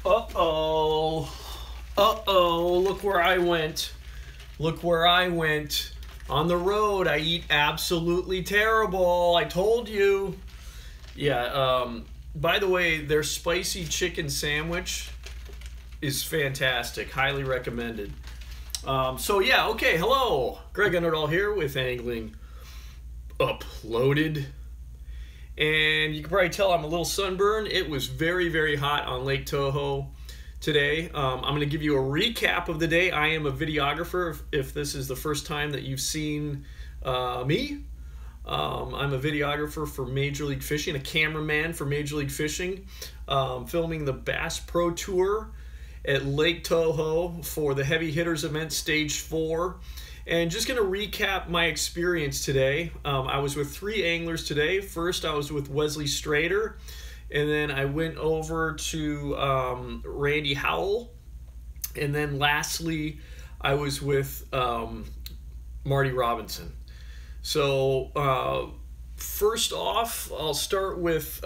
Uh-oh. Uh-oh. Look where I went. Look where I went. On the road, I eat absolutely terrible. I told you. Yeah, by the way, their spicy chicken sandwich is fantastic. Highly recommended. Okay, hello. Greg Underdahl here with Angling Uploaded. And you can probably tell I'm a little sunburned. It was very, very hot on Lake Toho today. I'm going to give you a recap of the day. I am a videographer if this is the first time that you've seen me. I'm a videographer for Major League Fishing, a cameraman for Major League Fishing, filming the Bass Pro Tour at Lake Toho for the Heavy Hitters event Stage 4. And just going to recap my experience today. I was with 3 anglers today. First, I was with Wesley Strader, and then I went over to Randy Howell, and then lastly, I was with Marty Robinson. So first off, I'll start with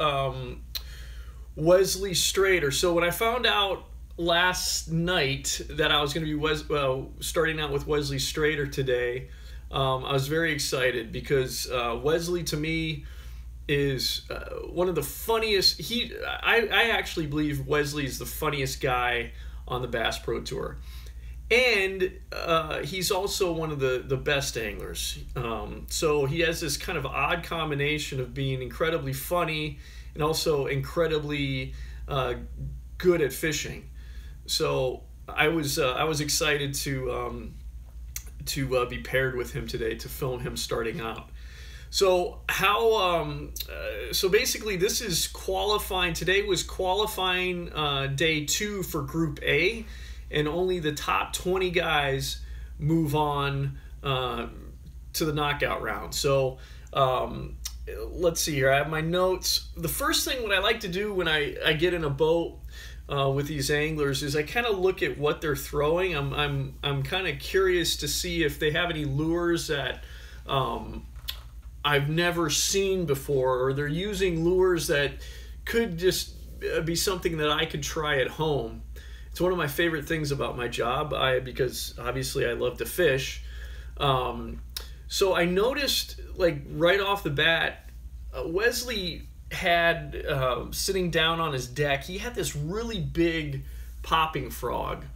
Wesley Strader. So when I found out last night that I was going to be starting out with Wesley Strader today, I was very excited because Wesley to me is one of the funniest. I actually believe Wesley is the funniest guy on the Bass Pro Tour, and he's also one of the best anglers. So he has this kind of odd combination of being incredibly funny and also incredibly good at fishing. So I was excited to be paired with him today to film him starting out. So so basically this is qualifying. Today was qualifying day 2 for Group A, and only the top 20 guys move on to the knockout round. So let's see here. I have my notes. The first thing what I like to do when I get in a boat with these anglers is I kind of look at what they're throwing. I'm kind of curious to see if they have any lures that I've never seen before, or they're using lures that could just be something that I could try at home. It's one of my favorite things about my job, because obviously I love to fish. So I noticed, like, right off the bat, Wesley had, sitting down on his deck, he had this really big popping frog,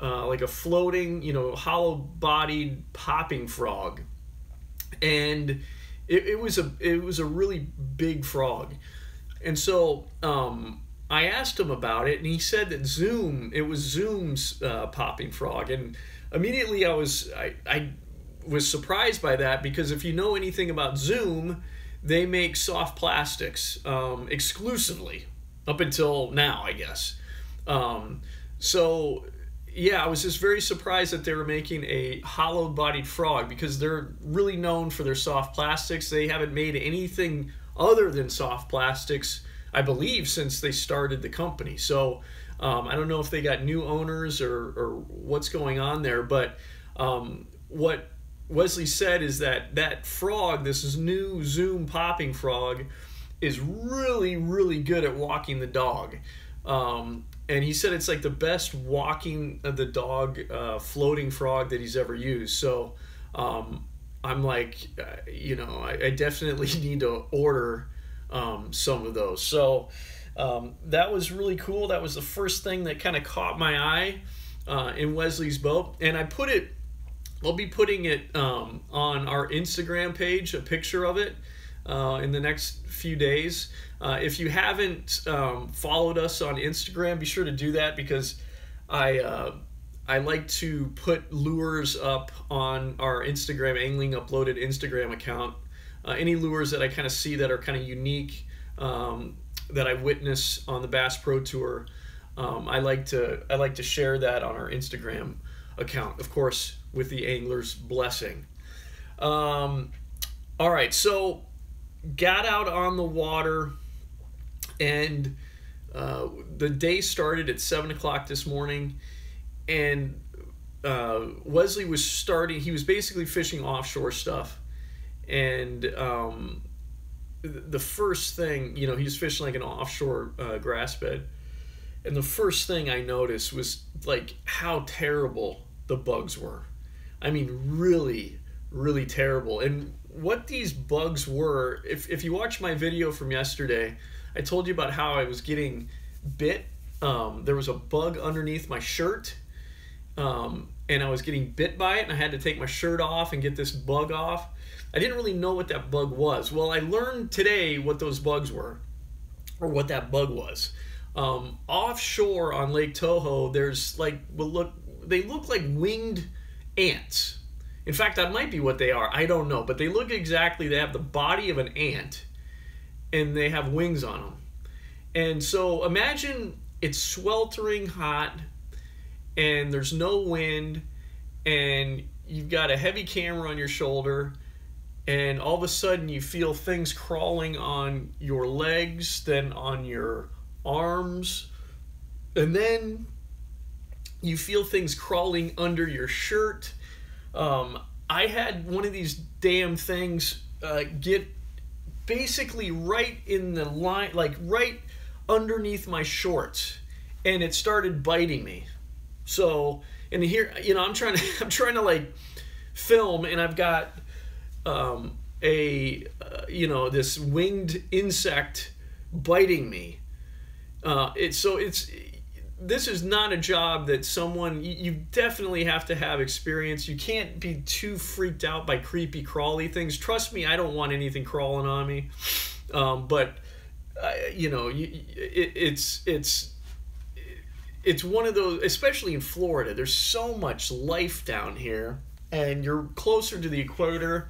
like a floating, hollow-bodied popping frog. And it was a really big frog. And so I asked him about it, and he said that it was Zoom's popping frog. And immediately I was surprised by that, because if you know anything about Zoom, they make soft plastics exclusively, up until now, I guess. So yeah, I was just very surprised that they were making a hollow-bodied frog, because they're really known for their soft plastics. They haven't made anything other than soft plastics, I believe, since they started the company. So I don't know if they got new owners or what's going on there, but what Wesley said is that frog, this new Zoom popping frog, is really, really good at walking the dog. And he said it's like the best walking the dog floating frog that he's ever used. So I'm like, I definitely need to order some of those. So that was really cool. That was the first thing that kind of caught my eye in Wesley's boat. And I'll be putting it on our Instagram page, a picture of it, in the next few days. If you haven't followed us on Instagram, be sure to do that, because I like to put lures up on our Instagram, Angling Uploaded Instagram account. Any lures that I kind of see that are kind of unique, that I witness on the Bass Pro Tour, I like to share that on our Instagram account, of course, with the angler's blessing. All right, so got out on the water, and the day started at 7 o'clock this morning, and Wesley was he was basically fishing offshore stuff, and the first thing, he was fishing like an offshore grass bed, And the first thing I noticed was like how terrible the bugs were. I mean, really, really terrible. And what these bugs were, if you watch my video from yesterday, I told you about how I was getting bit. There was a bug underneath my shirt, and I was getting bit by it, and I had to take my shirt off and get this bug off. I didn't really know what that bug was. Well, I learned today what those bugs were, or what that bug was. Offshore on Lake Toho, there's like, they look like winged ants. In fact, that might be what they are. I don't know, but they look exactly, they have the body of an ant, and they have wings on them. And so imagine it's sweltering hot, and there's no wind, and you've got a heavy camera on your shoulder, and all of a sudden you feel things crawling on your legs, then on your arms, and then you feel things crawling under your shirt. I had one of these damn things get basically right in the line, like right underneath my shorts, and it started biting me. So, and here, you know, I'm trying to like film, and I've got you know, this winged insect biting me. This is not a job that someone, you definitely have to have experience. You can't be too freaked out by creepy crawly things. Trust me, I don't want anything crawling on me. But you know, it's one of those, especially in Florida, there's so much life down here, and you're closer to the equator.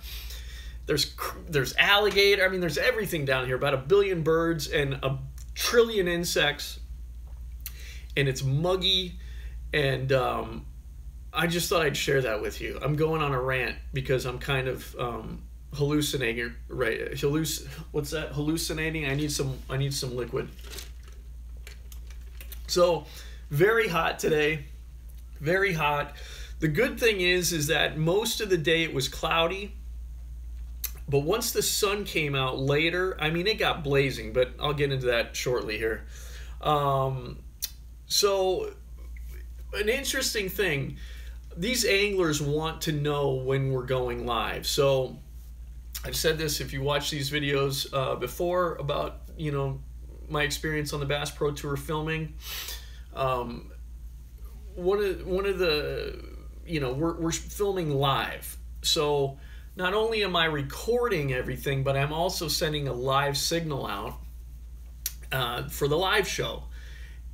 There's alligator, I mean, there's everything down here, about 1 billion birds and 1 trillion insects. And it's muggy, and I just thought I'd share that with you. I'm going on a rant because I'm kind of hallucinating. Right? What's that? Hallucinating. I need some liquid. So, very hot today. Very hot. The good thing is that most of the day it was cloudy. But once the sun came out later, I mean, it got blazing. But I'll get into that shortly here. So, an interesting thing, these anglers want to know when we're going live. So, I've said this, if you watch these videos before about, you know, my experience on the Bass Pro Tour filming, one of the, you know, we're filming live. So, not only am I recording everything, but I'm also sending a live signal out for the live show.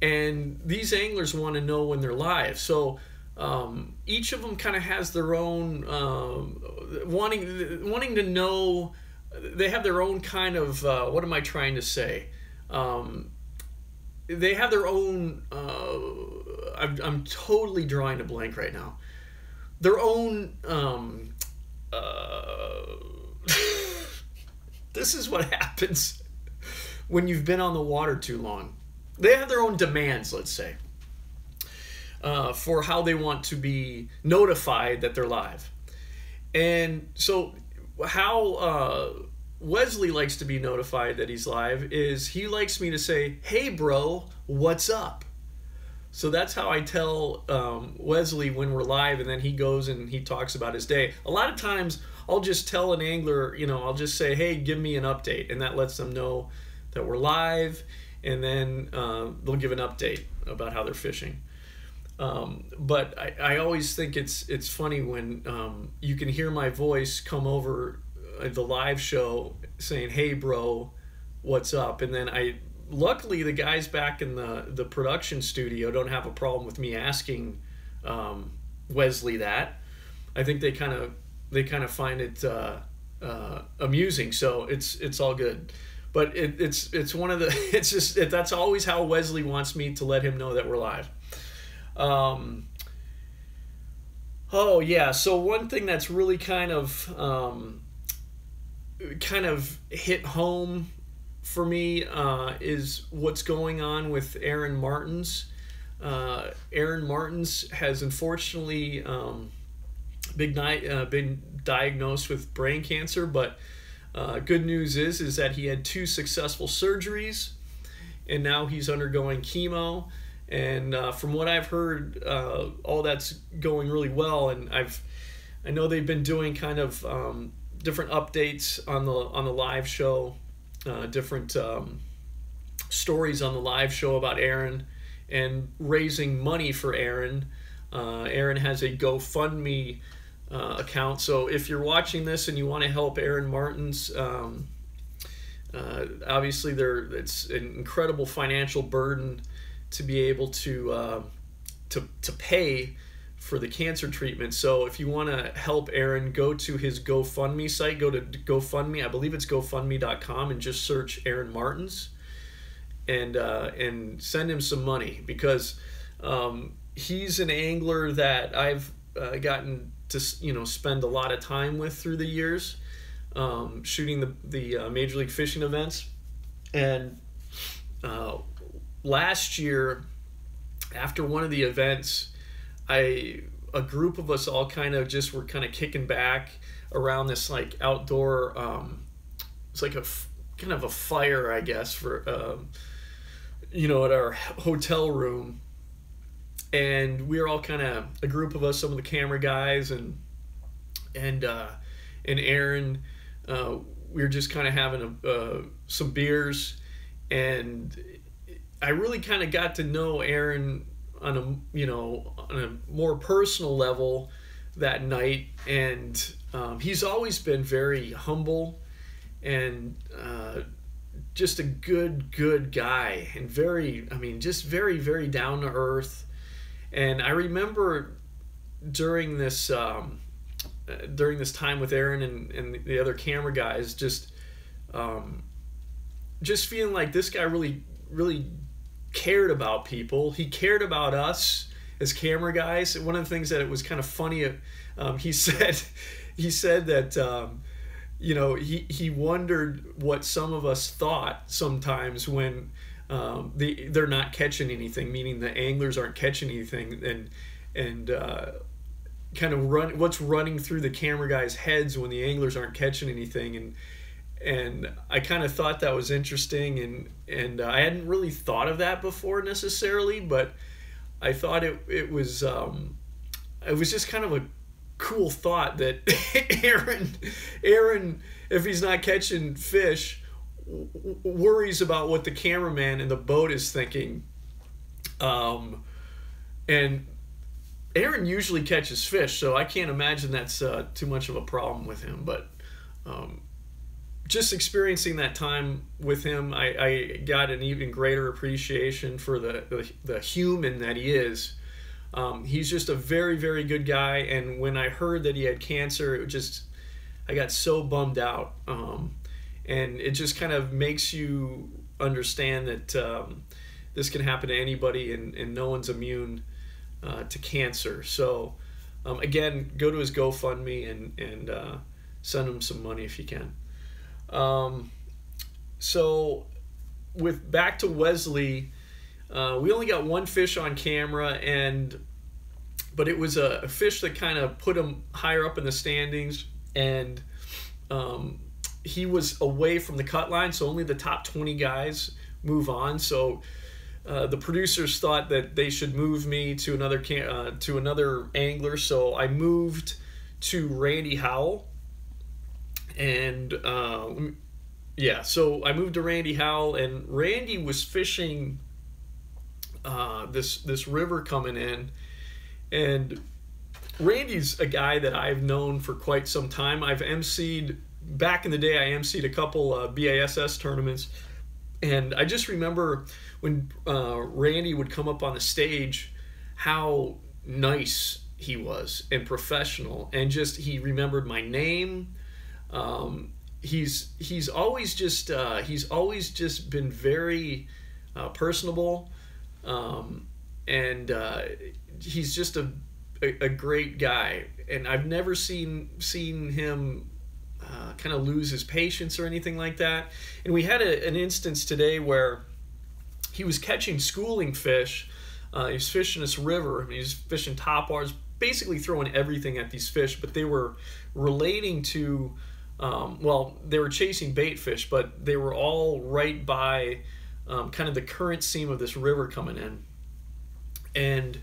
And these anglers want to know when they're live. So each of them kind of has their own wanting to know. They have their own kind of what am I trying to say? They have their own. I'm totally drawing a blank right now. Their own. This is what happens when you've been on the water too long. They have their own demands, let's say, for how they want to be notified that they're live. And so how Wesley likes to be notified that he's live is he likes me to say, "Hey, bro, what's up?" So that's how I tell Wesley when we're live, and then he goes and he talks about his day. A lot of times I'll just tell an angler, you know, I'll just say, "Hey, give me an update," and that lets them know that we're live. And then they'll give an update about how they're fishing. But I always think it's funny when you can hear my voice come over the live show saying, "Hey, bro, what's up?" And then luckily the guys back in the production studio don't have a problem with me asking Wesley that. I think they kind of find it amusing, so it's all good. But it's one of the that's always how Wesley wants me to let him know that we're live. Oh yeah, so one thing that's really kind of hit home for me is what's going on with Aaron Martins. Aaron Martins has unfortunately been diagnosed with brain cancer, but good news is that he had 2 successful surgeries, and now he's undergoing chemo, And from what I've heard, all that's going really well. And I know they've been doing kind of different updates on the live show, different stories on the live show about Aaron, and raising money for Aaron. Aaron has a GoFundMe account, so if you're watching this and you want to help Aaron Martins, obviously it's an incredible financial burden to be able to pay for the cancer treatment. So if you want to help Aaron, go to his GoFundMe site, go to GoFundMe, I believe it's GoFundMe.com, and just search Aaron Martins, and send him some money, because he's an angler that I've gotten to spend a lot of time with through the years, shooting the Major League Fishing events. And last year, after one of the events, a group of us all were kicking back around this like outdoor, it's like kind of a fire, I guess, for at our hotel room. And we were all a group of us, some of the camera guys and Aaron. We were just having some beers, and I really got to know Aaron on a more personal level that night. And he's always been very humble and just a good guy, and just very, very down to earth. And I remember during this time with Aaron and the other camera guys, just feeling like this guy really, really cared about people. He cared about us as camera guys. One of the things that it was kind of funny, he said that he wondered what some of us thought sometimes when they're not catching anything, meaning the anglers aren't catching anything, and what's running through the camera guys' heads when the anglers aren't catching anything. And I thought that was interesting, and I hadn't really thought of that before necessarily, but I thought it was just kind of a cool thought that Aaron, if he's not catching fish, worries about what the cameraman in the boat is thinking. And Aaron usually catches fish, so I can't imagine that's too much of a problem with him. But just experiencing that time with him, I got an even greater appreciation for the human that he is. He's just a very, very good guy, and when I heard that he had cancer, I got so bummed out. And it just kind of makes you understand that this can happen to anybody, and no one's immune to cancer. So again, go to his GoFundMe and send him some money if you can. So back to Wesley, we only got one fish on camera, but it was a fish that kind of put him higher up in the standings, and he was away from the cut line, so only the top 20 guys move on. So the producers thought that they should move me to another angler, so I moved to Randy Howell. And so I moved to Randy Howell, and Randy was fishing this river coming in, and Randy's a guy that I've known for quite some time. I've emceed, back in the day, I emceed a couple BASS tournaments, and I just remember when Randy would come up on the stage, how nice he was and professional, and just he remembered my name. He's always just been very personable, and he's just a great guy, and I've never seen him kind of lose his patience or anything like that. And we had an instance today where he was catching schooling fish. He was fishing this river, and he was fishing top waters, basically throwing everything at these fish, but they were relating to they were chasing bait fish, but they were all right by kind of the current seam of this river coming in. and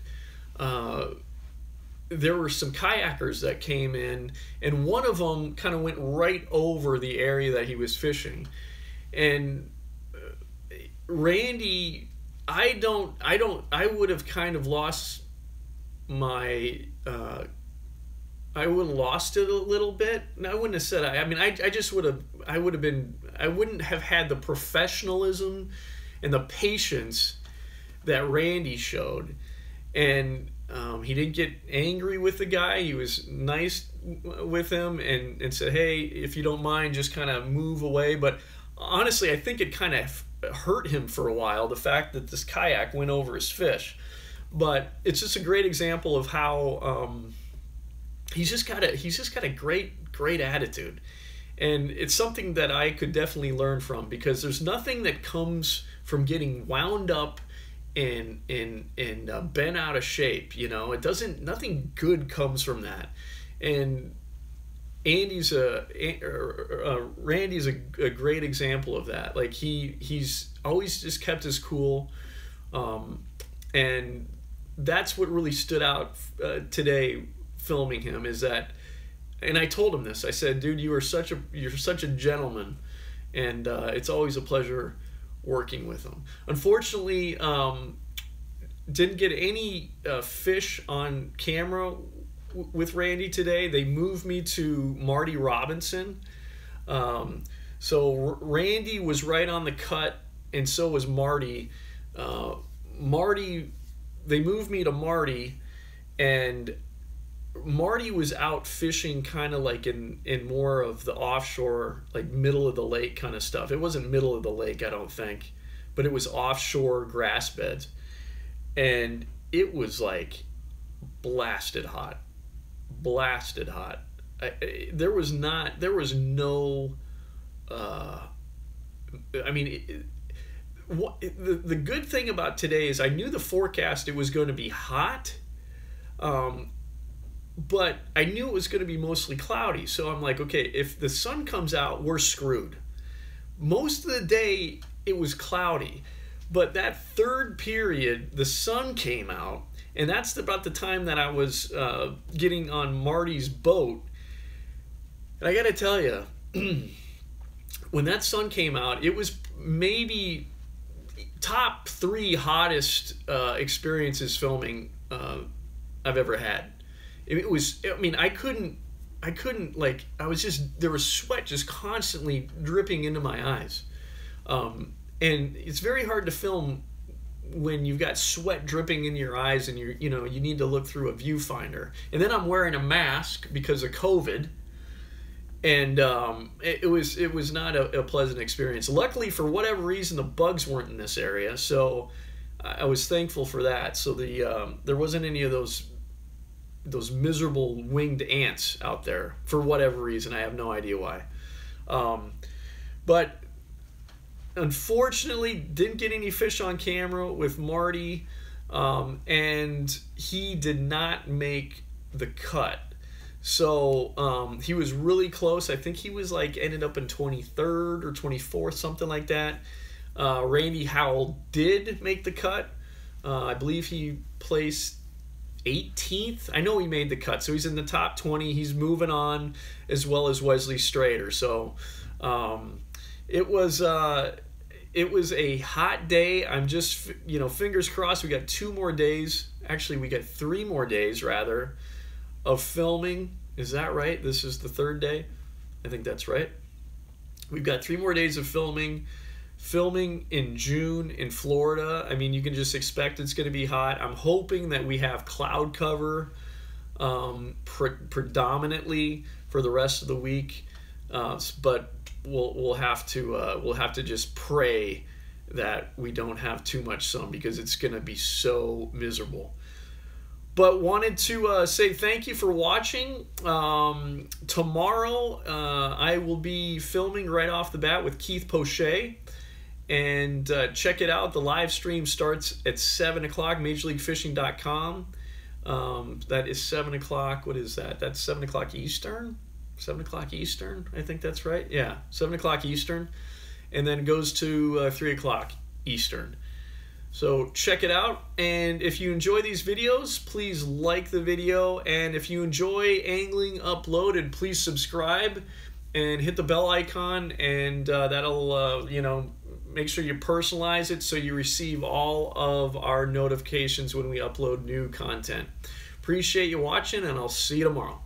there were some kayakers that came in, and one of them kind of went right over the area that he was fishing. And Randy, I would have kind of lost my, I would have lost it a little bit. And I wouldn't have said, I mean, I just would have, I wouldn't have had the professionalism and the patience that Randy showed. And he didn't get angry with the guy. He was nice with him and said, hey, if you don't mind, just kind of move away. But honestly, I think it kind of hurt him for a while, the fact that this kayak went over his fish. But it's just a great example of how he's just got a great attitude. And it's something that I could definitely learn from, because there's nothing that comes from getting wound up and bent out of shape. You know, nothing good comes from that. And Randy's a great example of that. Like he's always just kept his cool, and that's what really stood out today filming him, is that. And I told him this. I said, dude, you're such a gentleman, and it's always a pleasure working with him. Unfortunately, didn't get any fish on camera with Randy today. They moved me to Marty Robinson. So Randy was right on the cut, and so was Marty. They moved me to Marty, and Marty was out fishing kind of like in more of the offshore, like middle of the lake kind of stuff. It wasn't middle of the lake, I don't think, but it was offshore grass beds. And it was like blasted hot. There was no, I mean, the good thing about today is I knew the forecast, it was going to be hot, but I knew it was going to be mostly cloudy. So I'm like, okay, if the sun comes out, we're screwed. Most of the day, it was cloudy. But that third period, the sun came out, and that's about the time that I was getting on Marty's boat. And I got to tell you, when that sun came out, it was maybe top 3 hottest experiences filming I've ever had. It was, I mean, I couldn't, like, there was sweat just constantly dripping into my eyes. And it's very hard to film when you've got sweat dripping in your eyes and you need to look through a viewfinder. And then I'm wearing a mask because of COVID. And it was not a pleasant experience. Luckily, for whatever reason, the bugs weren't in this area, so I was thankful for that. So there wasn't any of those miserable winged ants out there for whatever reason. I have no idea why. But unfortunately, didn't get any fish on camera with Marty, and he did not make the cut. So he was really close. I think he was like ended up in 23rd or 24th, something like that. Randy Howell did make the cut. I believe he placed 18th. I know he made the cut, so he's in the top 20. He's moving on, as well as Wesley Strader. So it was a hot day. I'm just, fingers crossed. We got 2 more days. Actually, we got 3 more days rather of filming. Is that right? This is the 3rd day. I think that's right. We've got 3 more days of filming in June in Florida. I mean, you can just expect it's going to be hot. I'm hoping that we have cloud cover predominantly for the rest of the week, but we'll have to just pray that we don't have too much sun, because it's going to be so miserable. But wanted to say thank you for watching. Tomorrow I will be filming right off the bat with Keith Poche. And check it out. The live stream starts at 7 o'clock, MajorLeagueFishing.com. That is 7 o'clock. What is that? That's 7 o'clock Eastern? 7 o'clock Eastern? I think that's right. Yeah, 7 o'clock Eastern. And then it goes to 3 o'clock Eastern. So check it out, and if you enjoy these videos, please like the video, and if you enjoy Angling Uploaded, please subscribe and hit the bell icon, and that'll make sure you personalize it so you receive all of our notifications when we upload new content. Appreciate you watching, and I'll see you tomorrow.